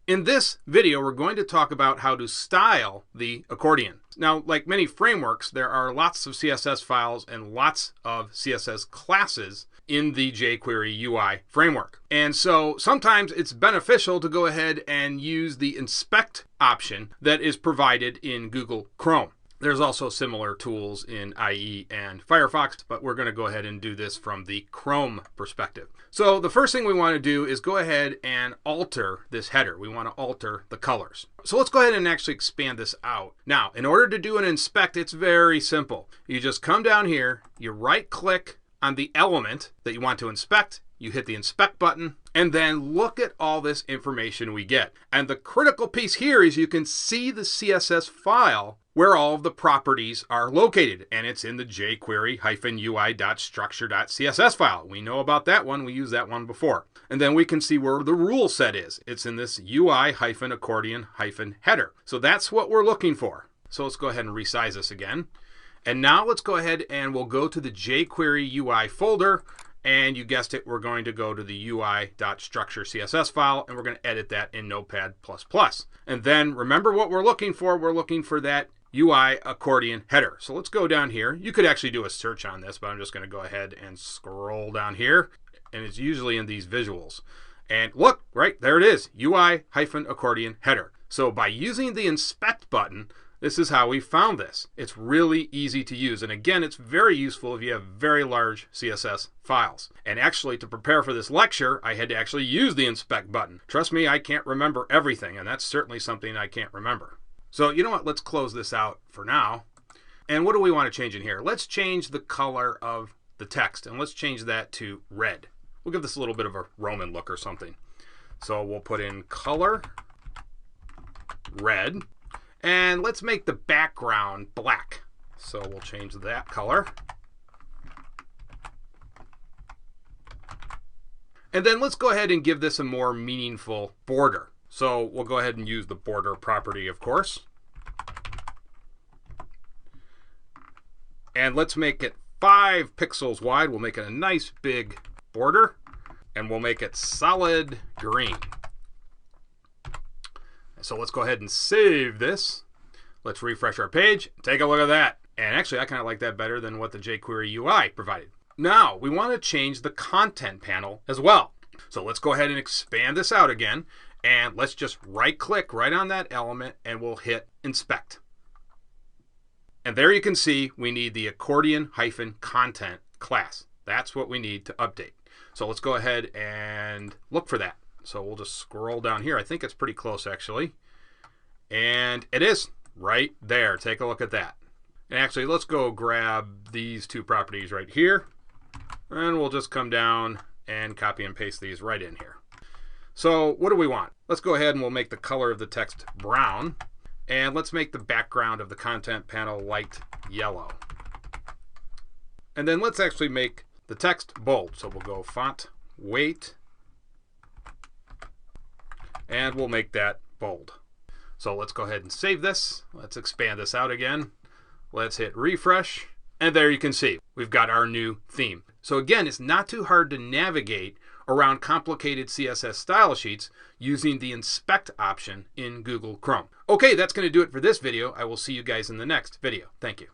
In this video, we're going to talk about how to style the accordion. Now, like many frameworks, there are lots of CSS files and lots of CSS classes in the jQuery UI framework. And so sometimes it's beneficial to go ahead and use the inspect option that is provided in Google Chrome. There's also similar tools in IE and Firefox, but we're going to go ahead and do this from the Chrome perspective. So the first thing we want to do is go ahead and alter this header. We want to alter the colors. So let's go ahead and actually expand this out. Now, in order to do an inspect, it's very simple. You just come down here, you right click on the element that you want to inspect, you hit the inspect button, and then look at all this information we get. And the critical piece here is you can see the CSS file where all of the properties are located, and it's in the jQuery-ui.structure.css file. We know about that one, we used that one before. And then we can see where the rule set is. It's in this UI-accordion-header. So that's what we're looking for. So let's go ahead and resize this again. And now let's go ahead and we'll go to the jQuery UI folder, and you guessed it, we're going to go to the UI.structure.css file, and we're going to edit that in Notepad++. And then remember what we're looking for. We're looking for that UI accordion header. So let's go down here. You could actually do a search on this, but I'm just going to go ahead and scroll down here, and it's usually in these visuals. And look, right there it is, UI-accordion header. So by using the inspect button, this is how we found this. It's really easy to use. And again, it's very useful if you have very large CSS files. And actually, to prepare for this lecture, I had to actually use the inspect button. Trust me, I can't remember everything, and that's certainly something I can't remember. So you know what, let's close this out for now. And what do we want to change in here? Let's change the color of the text, and let's change that to red. We'll give this a little bit of a Roman look or something. So we'll put in color, red. And let's make the background black. So we'll change that color. And then let's go ahead and give this a more meaningful border. So we'll go ahead and use the border property, of course. And let's make it 5 pixels wide. We'll make it a nice big border. And we'll make it solid green. So let's go ahead and save this. Let's refresh our page. Take a look at that. And actually, I kind of like that better than what the jQuery UI provided. Now, we want to change the content panel as well. So let's go ahead and expand this out again. And let's just right-click right on that element, and we'll hit Inspect. And there you can see we need the accordion-content class. That's what we need to update. So let's go ahead and look for that. So we'll just scroll down here. I think it's pretty close, actually. And it is right there. Take a look at that. And actually, let's go grab these 2 properties right here. And we'll just come down and copy and paste these right in here. So what do we want? Let's go ahead and we'll make the color of the text brown. And let's make the background of the content panel light yellow. And then let's actually make the text bold. So we'll go font, weight, and we'll make that bold. So let's go ahead and save this. Let's expand this out again. Let's hit refresh. And there you can see we've got our new theme. So again, it's not too hard to navigate around complicated CSS style sheets using the inspect option in Google Chrome. Okay, that's going to do it for this video. I will see you guys in the next video. Thank you.